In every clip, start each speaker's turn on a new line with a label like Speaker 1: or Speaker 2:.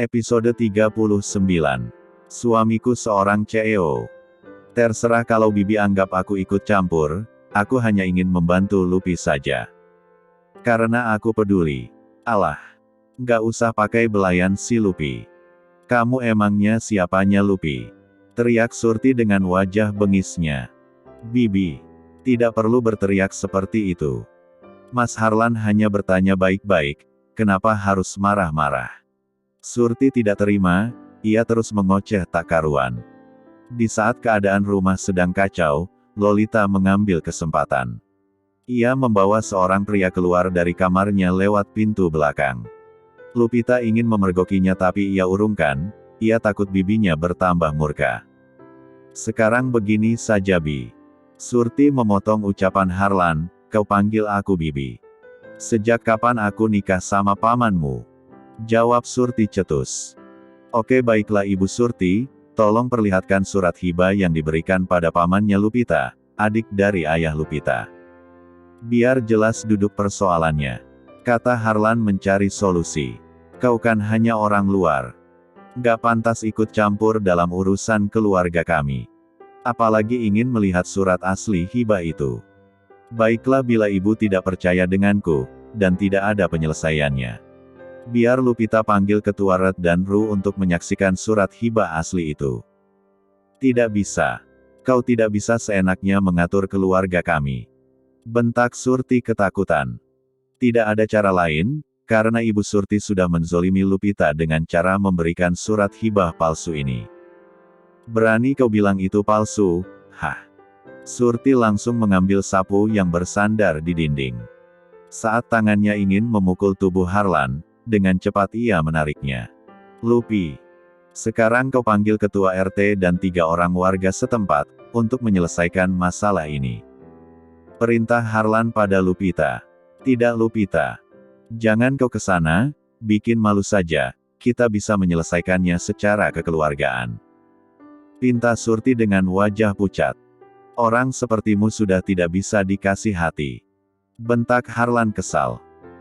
Speaker 1: Episode 39. Suamiku seorang CEO. Terserah kalau Bibi anggap aku ikut campur, aku hanya ingin membantu Luffy saja. Karena aku peduli. Alah. Nggak usah pakai belayan si Luffy. Kamu emangnya siapanya Luffy? Teriak Surti dengan wajah bengisnya. Bibi. Tidak perlu berteriak seperti itu. Mas Harlan hanya bertanya baik-baik, kenapa harus marah-marah? Surti tidak terima, ia terus mengoceh tak karuan. Di saat keadaan rumah sedang kacau, Lolita mengambil kesempatan. Ia membawa seorang pria keluar dari kamarnya lewat pintu belakang. Lupita ingin memergokinya tapi ia urungkan, ia takut bibinya bertambah murka. Sekarang begini saja Bi. Surti memotong ucapan Harlan, kau panggil aku Bibi. Sejak kapan aku nikah sama pamanmu? Jawab Surti cetus. Oke baiklah Ibu Surti, tolong perlihatkan surat hibah yang diberikan pada pamannya Lupita, adik dari ayah Lupita. Biar jelas duduk persoalannya. Kata Harlan mencari solusi. Kau kan hanya orang luar. Gak pantas ikut campur dalam urusan keluarga kami. Apalagi ingin melihat surat asli hibah itu. Baiklah bila ibu tidak percaya denganku, dan tidak ada penyelesaiannya. Biar Lupita panggil ketua Red dan Ru untuk menyaksikan surat hibah asli itu. Tidak bisa. Kau tidak bisa seenaknya mengatur keluarga kami. Bentak Surti ketakutan. Tidak ada cara lain, karena Ibu Surti sudah menzolimi Lupita dengan cara memberikan surat hibah palsu ini. Berani kau bilang itu palsu? Hah. Surti langsung mengambil sapu yang bersandar di dinding. Saat tangannya ingin memukul tubuh Harlan, dengan cepat ia menariknya. Luffy. Sekarang kau panggil ketua RT dan 3 orang warga setempat, untuk menyelesaikan masalah ini. Perintah Harlan pada Lupita. Tidak Lupita. Jangan kau ke sana, bikin malu saja, kita bisa menyelesaikannya secara kekeluargaan. Pinta Surti dengan wajah pucat. Orang sepertimu sudah tidak bisa dikasih hati. Bentak Harlan kesal.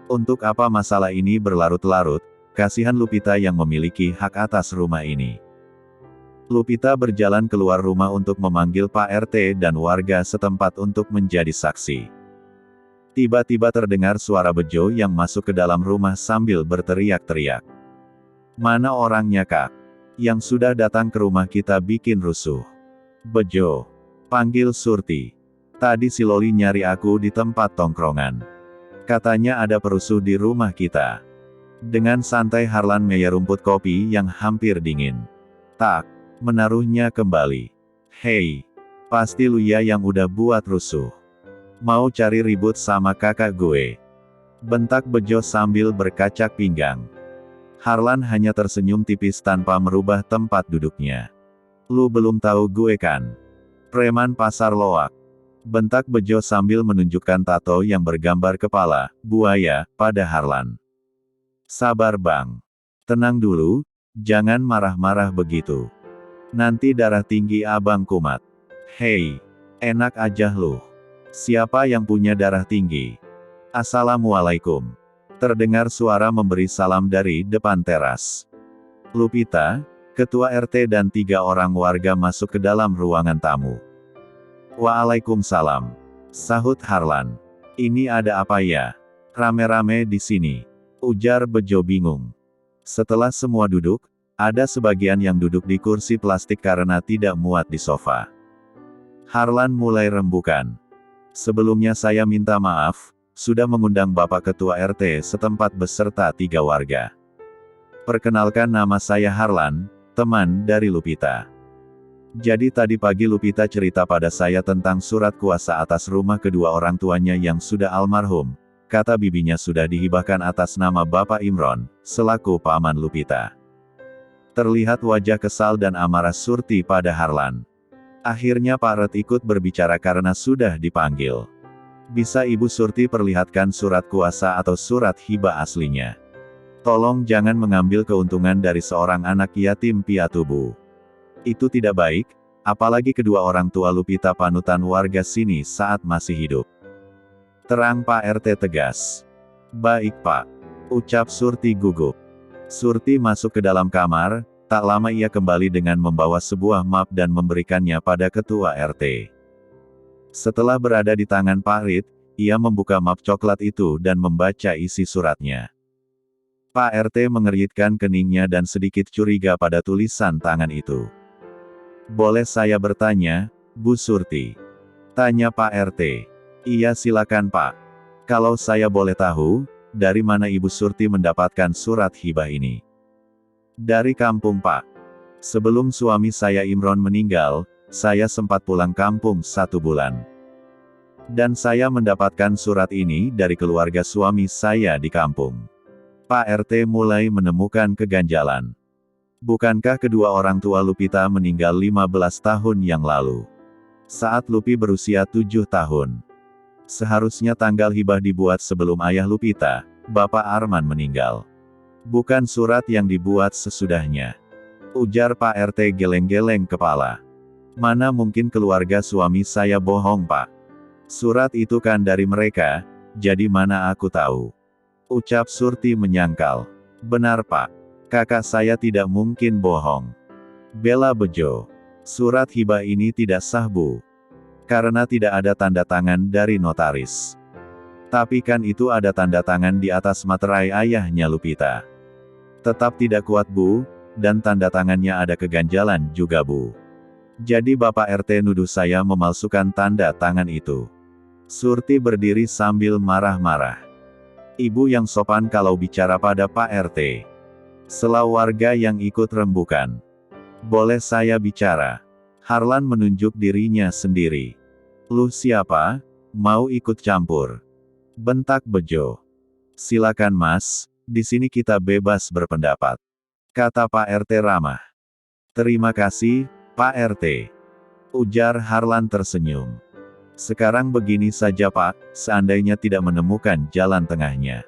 Speaker 1: Untuk apa masalah ini berlarut-larut, kasihan Lupita yang memiliki hak atas rumah ini. Lupita berjalan keluar rumah untuk memanggil Pak RT dan warga setempat untuk menjadi saksi. Tiba-tiba terdengar suara Bejo yang masuk ke dalam rumah sambil berteriak-teriak. Mana orangnya Kak? Yang sudah datang ke rumah kita bikin rusuh. Bejo. Panggil Surti. Tadi si Loli nyari aku di tempat tongkrongan. Katanya ada perusuh di rumah kita. Dengan santai Harlan meya rumput kopi yang hampir dingin. Tak, menaruhnya kembali. Hei, pasti lu ya yang udah buat rusuh. Mau cari ribut sama kakak gue. Bentak Bejo sambil berkacak pinggang. Harlan hanya tersenyum tipis tanpa merubah tempat duduknya. Lu belum tahu gue kan? Preman pasar loak. Bentak Bejo sambil menunjukkan tato yang bergambar kepala buaya pada Harlan. Sabar bang. Tenang dulu, jangan marah-marah begitu. Nanti darah tinggi abang kumat. Hei, enak aja lu. Siapa yang punya darah tinggi? Assalamualaikum. Terdengar suara memberi salam dari depan teras. Lupita, ketua RT dan 3 orang warga masuk ke dalam ruangan tamu. Waalaikumsalam. Sahut Harlan. Ini ada apa ya? Rame-rame di sini. Ujar Bejo bingung. Setelah semua duduk, ada sebagian yang duduk di kursi plastik karena tidak muat di sofa. Harlan mulai rembukan. Sebelumnya saya minta maaf, sudah mengundang Bapak Ketua RT setempat beserta 3 warga. Perkenalkan nama saya Harlan, teman dari Lupita. Jadi tadi pagi Lupita cerita pada saya tentang surat kuasa atas rumah kedua orang tuanya yang sudah almarhum. Kata bibinya sudah dihibahkan atas nama Bapak Imron, selaku paman Lupita. Terlihat wajah kesal dan amarah Surti pada Harlan. Akhirnya Pak Red ikut berbicara karena sudah dipanggil. Bisa Ibu Surti perlihatkan surat kuasa atau surat hibah aslinya. Tolong jangan mengambil keuntungan dari seorang anak yatim piatu Bu. Itu tidak baik, apalagi kedua orang tua Lupita panutan warga sini saat masih hidup. Terang Pak RT tegas. Baik Pak. Ucap Surti gugup. Surti masuk ke dalam kamar, tak lama ia kembali dengan membawa sebuah map dan memberikannya pada ketua RT. Setelah berada di tangan Pak Rit, ia membuka map coklat itu dan membaca isi suratnya. Pak RT mengeritkan keningnya dan sedikit curiga pada tulisan tangan itu. "Boleh saya bertanya, Bu Surti?" tanya Pak RT. "Iya silakan Pak. Kalau saya boleh tahu, dari mana Ibu Surti mendapatkan surat hibah ini?" "Dari kampung Pak. Sebelum suami saya Imron meninggal, saya sempat pulang kampung 1 bulan. Dan saya mendapatkan surat ini dari keluarga suami saya di kampung." Pak RT mulai menemukan keganjalan. Bukankah kedua orang tua Lupita meninggal 15 tahun yang lalu? Saat Lupi berusia 7 tahun. Seharusnya tanggal hibah dibuat sebelum ayah Lupita, Bapak Arman meninggal. Bukan surat yang dibuat sesudahnya. Ujar Pak RT geleng-geleng kepala. "Mana mungkin keluarga suami saya bohong Pak. Surat itu kan dari mereka, jadi mana aku tahu." Ucap Surti menyangkal. "Benar Pak. Kakak saya tidak mungkin bohong." Bela bejo. "Surat hibah ini tidak sah Bu. Karena tidak ada tanda tangan dari notaris. Tapi kan itu ada tanda tangan di atas materai ayahnya Lupita. Tetap tidak kuat Bu, dan tanda tangannya ada keganjalan juga Bu. Jadi Bapak RT nuduh saya memalsukan tanda tangan itu." Surti berdiri sambil marah-marah. "Ibu yang sopan kalau bicara pada Pak RT." Sela warga yang ikut rembukan. "Boleh saya bicara?" Harlan menunjuk dirinya sendiri. "Lu siapa? Mau ikut campur?" bentak Bejo. "Silakan Mas, di sini kita bebas berpendapat," kata Pak RT ramah. "Terima kasih, Pak RT," ujar Harlan tersenyum. "Sekarang begini saja Pak, seandainya tidak menemukan jalan tengahnya.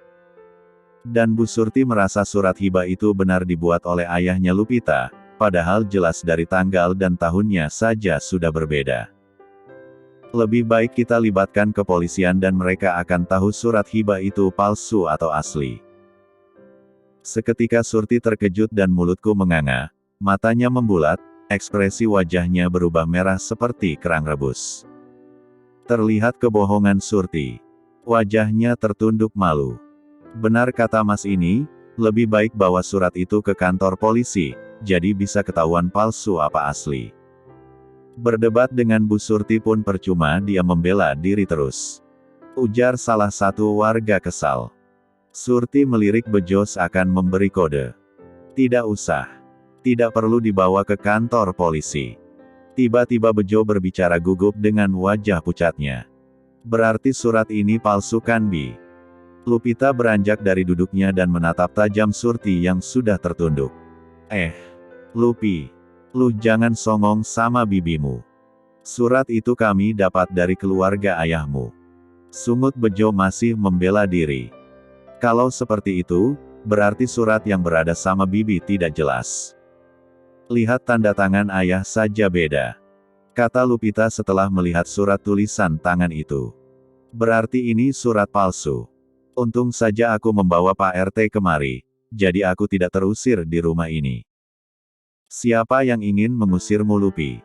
Speaker 1: Dan Bu Surti merasa surat hibah itu benar dibuat oleh ayahnya Lupita, padahal jelas dari tanggal dan tahunnya saja sudah berbeda. Lebih baik kita libatkan kepolisian dan mereka akan tahu surat hibah itu palsu atau asli." Seketika Surti terkejut dan mulutku menganga, matanya membulat, ekspresi wajahnya berubah merah seperti kerang rebus. Terlihat kebohongan Surti. Wajahnya tertunduk malu. "Benar kata Mas ini, lebih baik bawa surat itu ke kantor polisi, jadi bisa ketahuan palsu apa asli." Berdebat dengan Bu Surti pun percuma, dia membela diri terus. Ujar salah satu warga kesal. Surti melirik Bejo seakan memberi kode. "Tidak usah. Tidak perlu dibawa ke kantor polisi." Tiba-tiba Bejo berbicara gugup dengan wajah pucatnya. "Berarti surat ini palsu kan Bi?" Lupita beranjak dari duduknya dan menatap tajam Surti yang sudah tertunduk. Lupi. Lu jangan songong sama bibimu. Surat itu kami dapat dari keluarga ayahmu." Sungut Bejo masih membela diri. "Kalau seperti itu, berarti surat yang berada sama bibi tidak jelas. Lihat tanda tangan ayah saja beda," kata Lupita setelah melihat surat tulisan tangan itu. "Berarti ini surat palsu. Untung saja aku membawa Pak RT kemari, jadi aku tidak terusir di rumah ini." "Siapa yang ingin mengusirmu Lupi?"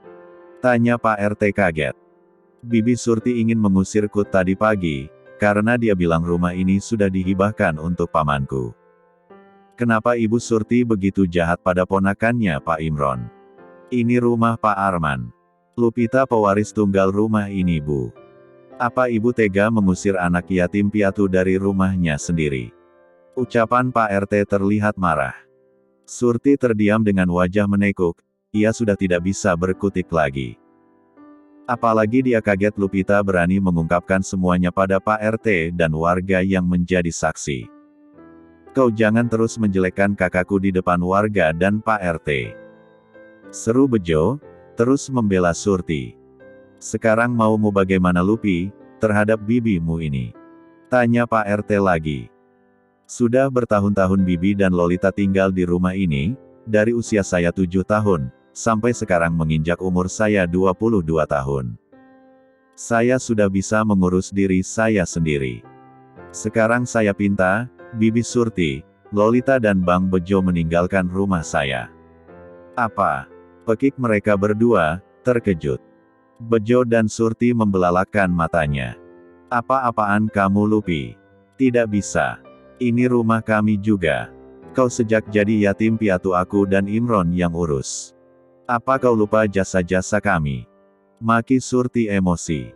Speaker 1: tanya Pak RT kaget. "Bibi Surti ingin mengusirku tadi pagi, karena dia bilang rumah ini sudah dihibahkan untuk pamanku." "Kenapa Ibu Surti begitu jahat pada ponakannya Pak Imron? Ini rumah Pak Arman. Lupita pewaris tunggal rumah ini Bu. Apa Ibu tega mengusir anak yatim piatu dari rumahnya sendiri?" Ucapan Pak RT terlihat marah. Surti terdiam dengan wajah menekuk, ia sudah tidak bisa berkutik lagi. Apalagi dia kaget Lupita berani mengungkapkan semuanya pada Pak RT dan warga yang menjadi saksi. "Kau jangan terus menjelekkan kakakku di depan warga dan Pak RT," seru Bejo, terus membela Surti. "Sekarang maumu bagaimana Lupi, terhadap bibimu ini?" tanya Pak RT lagi. "Sudah bertahun-tahun Bibi dan Lolita tinggal di rumah ini, dari usia saya 7 tahun, sampai sekarang menginjak umur saya 22 tahun. Saya sudah bisa mengurus diri saya sendiri. Sekarang saya pinta, Bibi Surti, Lolita dan Bang Bejo meninggalkan rumah saya. Apa? Pekik mereka berdua, terkejut. Bejo dan Surti membelalakkan matanya. Apa-apaan kamu Lupi? Tidak bisa. Ini rumah kami juga. Kau sejak jadi yatim piatu aku dan Imron yang urus. Apa kau lupa jasa-jasa kami? Maki Surti emosi.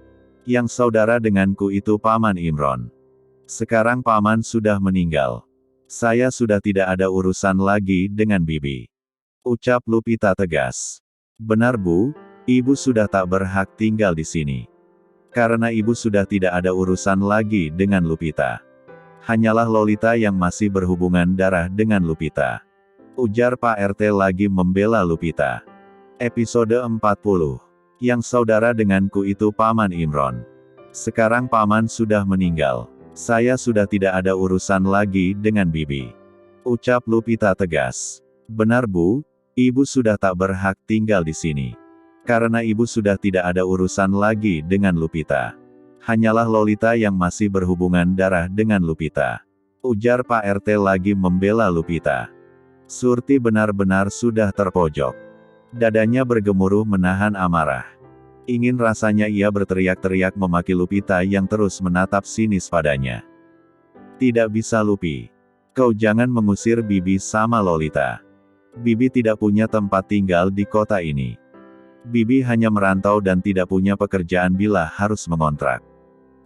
Speaker 1: Yang saudara denganku itu Paman Imron. Sekarang Paman sudah meninggal. Saya sudah tidak ada urusan lagi dengan Bibi. Ucap Lupita tegas. Benar Bu, Ibu sudah tak berhak tinggal di sini. Karena Ibu sudah tidak ada urusan lagi dengan Lupita. Hanyalah Lolita yang masih berhubungan darah dengan Lupita. Ujar Pak RT lagi membela Lupita. Episode 40. Yang saudara denganku itu Paman Imron. Sekarang Paman sudah meninggal. Saya sudah tidak ada urusan lagi dengan Bibi. Ucap Lupita tegas. Benar Bu, Ibu sudah tak berhak tinggal di sini. Karena Ibu sudah tidak ada urusan lagi dengan Lupita. Hanyalah Lolita yang masih berhubungan darah dengan Lupita. Ujar Pak RT lagi membela Lupita. Surti benar-benar sudah terpojok. Dadanya bergemuruh menahan amarah. Ingin rasanya ia berteriak-teriak memaki Lupita yang terus menatap sinis padanya. Tidak bisa Lupi. Kau jangan mengusir Bibi sama Lolita. Bibi tidak punya tempat tinggal di kota ini. Bibi hanya merantau dan tidak punya pekerjaan bila harus mengontrak.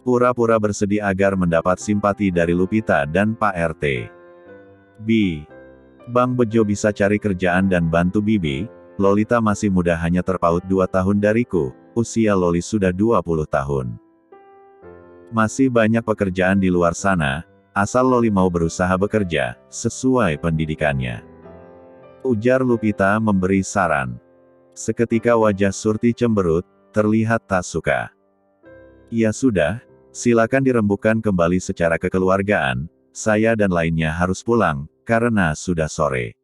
Speaker 1: Pura-pura bersedih agar mendapat simpati dari Lupita dan Pak RT. Bang Bejo bisa cari kerjaan dan bantu Bibi. Lolita masih muda hanya terpaut 2 tahun dariku, usia Loli sudah 20 tahun. Masih banyak pekerjaan di luar sana, asal Loli mau berusaha bekerja, sesuai pendidikannya. Ujar Lupita memberi saran. Seketika wajah Surti cemberut, terlihat tak suka. Ya sudah, silakan dirembukan kembali secara kekeluargaan, saya dan lainnya harus pulang, karena sudah sore.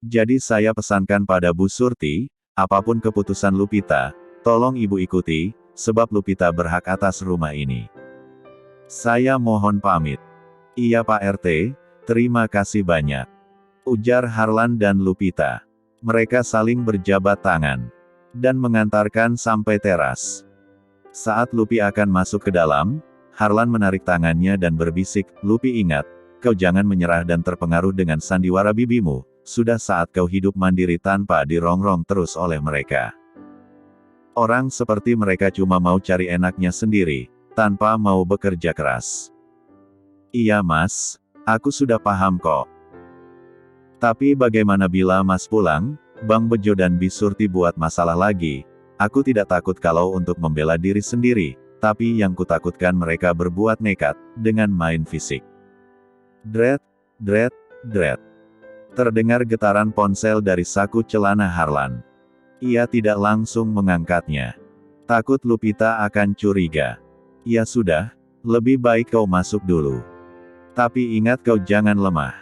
Speaker 1: Jadi saya pesankan pada Bu Surti, apapun keputusan Lupita, tolong Ibu ikuti, sebab Lupita berhak atas rumah ini. Saya mohon pamit. Iya Pak RT, terima kasih banyak. Ujar Harlan dan Lupita. Mereka saling berjabat tangan. Dan mengantarkan sampai teras. Saat Lupi akan masuk ke dalam, Harlan menarik tangannya dan berbisik, Lupi ingat, kau jangan menyerah dan terpengaruh dengan sandiwara bibimu, sudah saat kau hidup mandiri tanpa dirongrong terus oleh mereka. Orang seperti mereka cuma mau cari enaknya sendiri, tanpa mau bekerja keras. Iya Mas, aku sudah paham kok. Tapi bagaimana bila Mas pulang, Bang Bejo dan Bi Surti buat masalah lagi, aku tidak takut kalau untuk membela diri sendiri, tapi yang kutakutkan mereka berbuat nekat, dengan main fisik. Dret, dret, dret. Terdengar getaran ponsel dari saku celana Harlan. Ia tidak langsung mengangkatnya. Takut Lupita akan curiga. Ya sudah, lebih baik kau masuk dulu. Tapi ingat kau jangan lemah.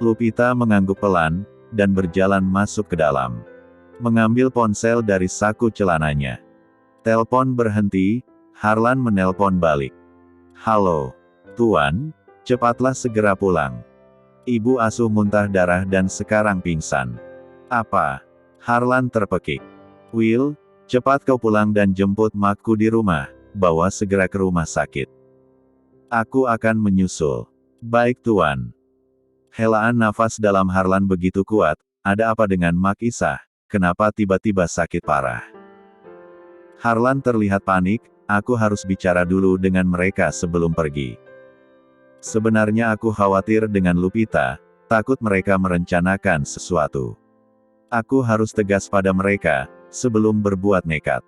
Speaker 1: Lupita mengangguk pelan, dan berjalan masuk ke dalam. Mengambil ponsel dari saku celananya. Telepon berhenti, Harlan menelpon balik. Halo, Tuan, cepatlah segera pulang. Ibu asuh muntah darah dan sekarang pingsan. Apa? Harlan terpekik. Will, cepat kau pulang dan jemput Makku di rumah, bawa segera ke rumah sakit. Aku akan menyusul. Baik Tuan. Helaan nafas dalam Harlan begitu kuat, ada apa dengan Mak Isah, kenapa tiba-tiba sakit parah? Harlan terlihat panik, aku harus bicara dulu dengan mereka sebelum pergi. Sebenarnya aku khawatir dengan Lupita, takut mereka merencanakan sesuatu. Aku harus tegas pada mereka, sebelum berbuat nekat.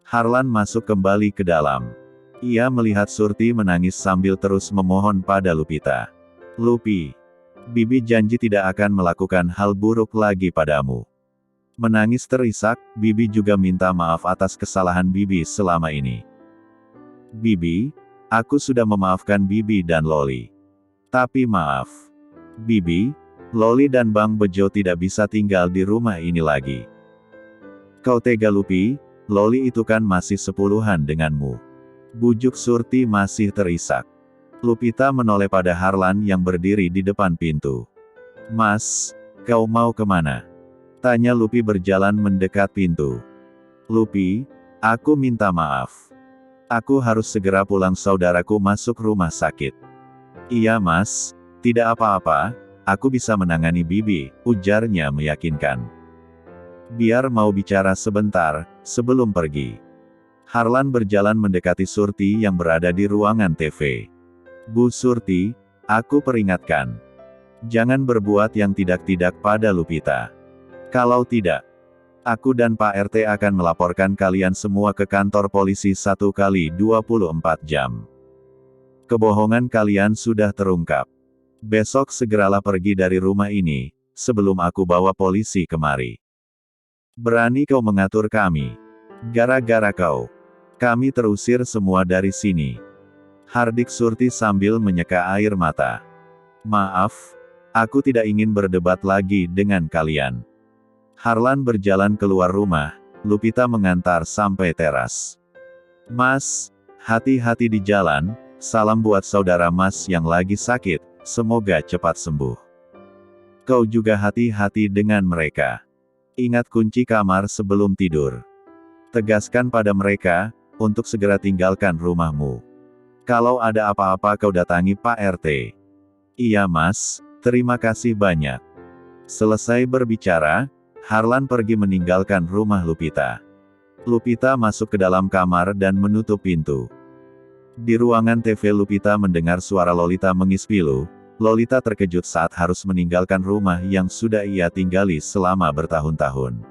Speaker 1: Harlan masuk kembali ke dalam. Ia melihat Surti menangis sambil terus memohon pada Lupita. Lupi. Bibi janji tidak akan melakukan hal buruk lagi padamu. Menangis terisak, Bibi juga minta maaf atas kesalahan Bibi selama ini. Bibi, aku sudah memaafkan Bibi dan Loli. Tapi maaf. Bibi, Loli dan Bang Bejo tidak bisa tinggal di rumah ini lagi. Kau tega Lupi, Loli itu kan masih sepuluhan denganmu. Bujuk Surti masih terisak. Lupita menoleh pada Harlan yang berdiri di depan pintu. Mas, kau mau kemana? Tanya Lupi berjalan mendekat pintu. Lupi, aku minta maaf. Aku harus segera pulang, saudaraku masuk rumah sakit. Iya mas, tidak apa-apa, aku bisa menangani Bibi, ujarnya meyakinkan. Biar mau bicara sebentar, sebelum pergi. Harlan berjalan mendekati Surti yang berada di ruangan TV. Bu Surti, aku peringatkan. Jangan berbuat yang tidak-tidak pada Lupita. Kalau tidak, aku dan Pak RT akan melaporkan kalian semua ke kantor polisi 1 kali 24 jam. Kebohongan kalian sudah terungkap. Besok segeralah pergi dari rumah ini, sebelum aku bawa polisi kemari. Berani kau mengatur kami? Gara-gara kau, kami terusir semua dari sini. Hardik Surti sambil menyeka air mata. Maaf, aku tidak ingin berdebat lagi dengan kalian. Harlan berjalan keluar rumah, Lupita mengantar sampai teras. Mas, hati-hati di jalan, salam buat saudara Mas yang lagi sakit, semoga cepat sembuh. Kau juga hati-hati dengan mereka. Ingat kunci kamar sebelum tidur. Tegaskan pada mereka, untuk segera tinggalkan rumahmu. Kalau ada apa-apa kau datangi Pak RT. Iya mas, terima kasih banyak. Selesai berbicara, Harlan pergi meninggalkan rumah Lupita. Lupita masuk ke dalam kamar dan menutup pintu. Di ruangan TV Lupita mendengar suara Lolita mengispilu. Lolita terkejut saat harus meninggalkan rumah yang sudah ia tinggali selama bertahun-tahun.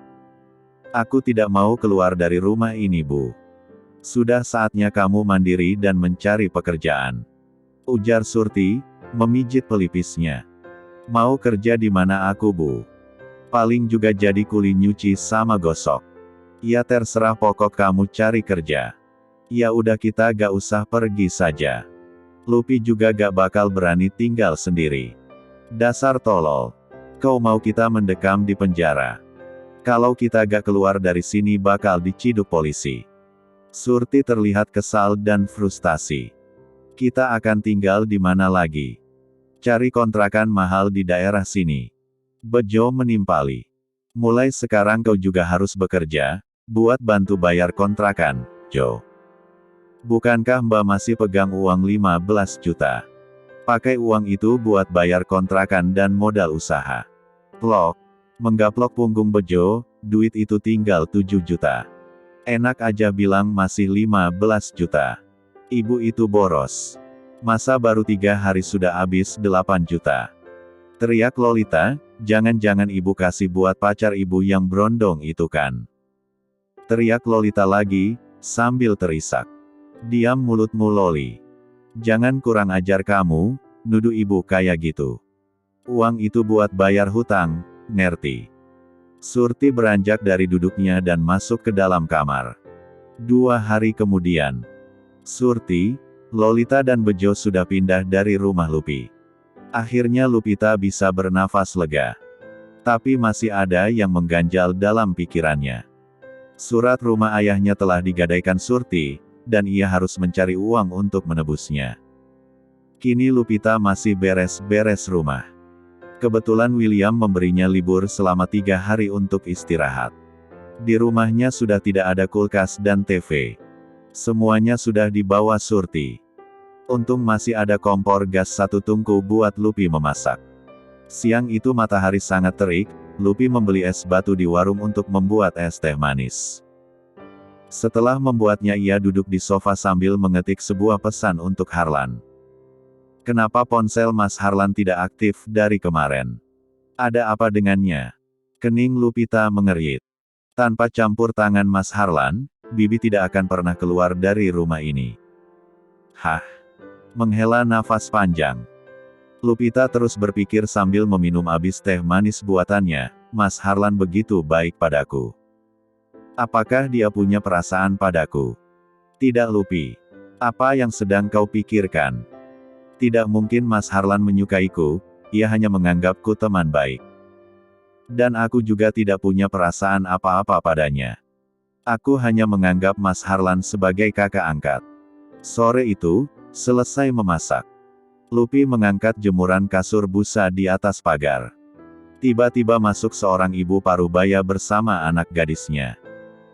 Speaker 1: Aku tidak mau keluar dari rumah ini Bu. Sudah saatnya kamu mandiri dan mencari pekerjaan. Ujar Surti, memijit pelipisnya. Mau kerja di mana aku Bu? Paling juga jadi kuli nyuci sama gosok. Ya terserah, pokok kamu cari kerja. Ya udah, kita gak usah pergi saja. Lupi juga gak bakal berani tinggal sendiri. Dasar tolol. Kau mau kita mendekam di penjara? Kalau kita gak keluar dari sini bakal diciduk polisi. Surti terlihat kesal dan frustasi. Kita akan tinggal di mana lagi? Cari kontrakan mahal di daerah sini. Bejo menimpali. Mulai sekarang kau juga harus bekerja, buat bantu bayar kontrakan, Jo. Bukankah Mbak masih pegang uang 15 juta? Pakai uang itu buat bayar kontrakan dan modal usaha. Plok. Menggaplok punggung Bejo, duit itu tinggal 7 juta. Enak aja bilang masih 15 juta. Ibu itu boros. Masa baru 3 hari sudah habis 8 juta. Teriak Lolita, jangan-jangan ibu kasih buat pacar ibu yang berondong itu kan? Teriak Lolita lagi, sambil terisak. Diam mulutmu Loli. Jangan kurang ajar kamu, nuduh ibu kayak gitu. Uang itu buat bayar hutang, ngerti? Surti beranjak dari duduknya dan masuk ke dalam kamar. 2 hari kemudian, Surti, Lolita dan Bejo sudah pindah dari rumah Lupi. Akhirnya Lupita bisa bernafas lega. Tapi masih ada yang mengganjal dalam pikirannya. Surat rumah ayahnya telah digadaikan Surti, dan ia harus mencari uang untuk menebusnya. Kini Lupita masih beres-beres rumah. Kebetulan William memberinya libur selama 3 hari untuk istirahat. Di rumahnya sudah tidak ada kulkas dan TV. Semuanya sudah dibawa Surti. Untung masih ada kompor gas 1 tungku buat Lupi memasak. Siang itu matahari sangat terik, Lupi membeli es batu di warung untuk membuat es teh manis. Setelah membuatnya, ia duduk di sofa sambil mengetik sebuah pesan untuk Harlan. Kenapa ponsel Mas Harlan tidak aktif dari kemarin? Ada apa dengannya? Kening Lupita mengerit. Tanpa campur tangan Mas Harlan, Bibi tidak akan pernah keluar dari rumah ini. Hah? Menghela nafas panjang. Lupita terus berpikir sambil meminum habis teh manis buatannya, Mas Harlan begitu baik padaku. Apakah dia punya perasaan padaku? Tidak Lupi. Apa yang sedang kau pikirkan? Tidak mungkin Mas Harlan menyukaiku, ia hanya menganggapku teman baik. Dan aku juga tidak punya perasaan apa-apa padanya. Aku hanya menganggap Mas Harlan sebagai kakak angkat. Sore itu, selesai memasak, Lupi mengangkat jemuran kasur busa di atas pagar. Tiba-tiba masuk seorang ibu parubaya bersama anak gadisnya.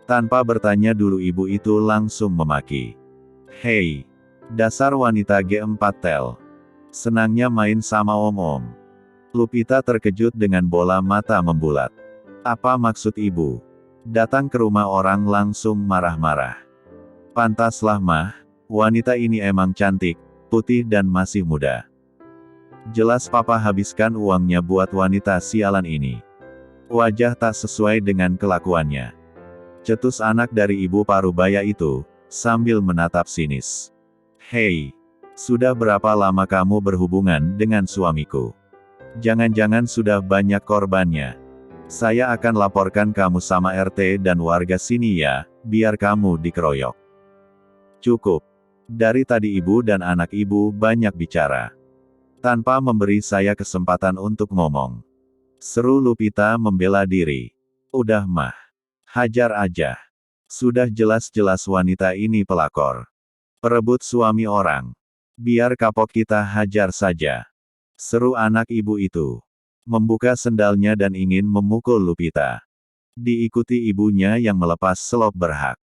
Speaker 1: Tanpa bertanya dulu ibu itu langsung memaki. "Hei, dasar wanita G4 tel. Senangnya main sama om-om." Lupita terkejut dengan bola mata membulat. Apa maksud ibu? Datang ke rumah orang langsung marah-marah. Pantaslah mah, wanita ini emang cantik, putih dan masih muda. Jelas papa habiskan uangnya buat wanita sialan ini. Wajah tak sesuai dengan kelakuannya. Cetus anak dari ibu parubaya itu, sambil menatap sinis. "Hei, sudah berapa lama kamu berhubungan dengan suamiku? Jangan-jangan sudah banyak korbannya. Saya akan laporkan kamu sama RT dan warga sini ya, biar kamu dikeroyok." "Cukup. Dari tadi ibu dan anak ibu banyak bicara. Tanpa memberi saya kesempatan untuk ngomong," seru Lupita membela diri. "Udah mah. Hajar aja. Sudah jelas-jelas wanita ini pelakor. Perebut suami orang. Biar kapok kita hajar saja," seru anak ibu itu. Membuka sendalnya dan ingin memukul Lupita. Diikuti ibunya yang melepas selop berhak.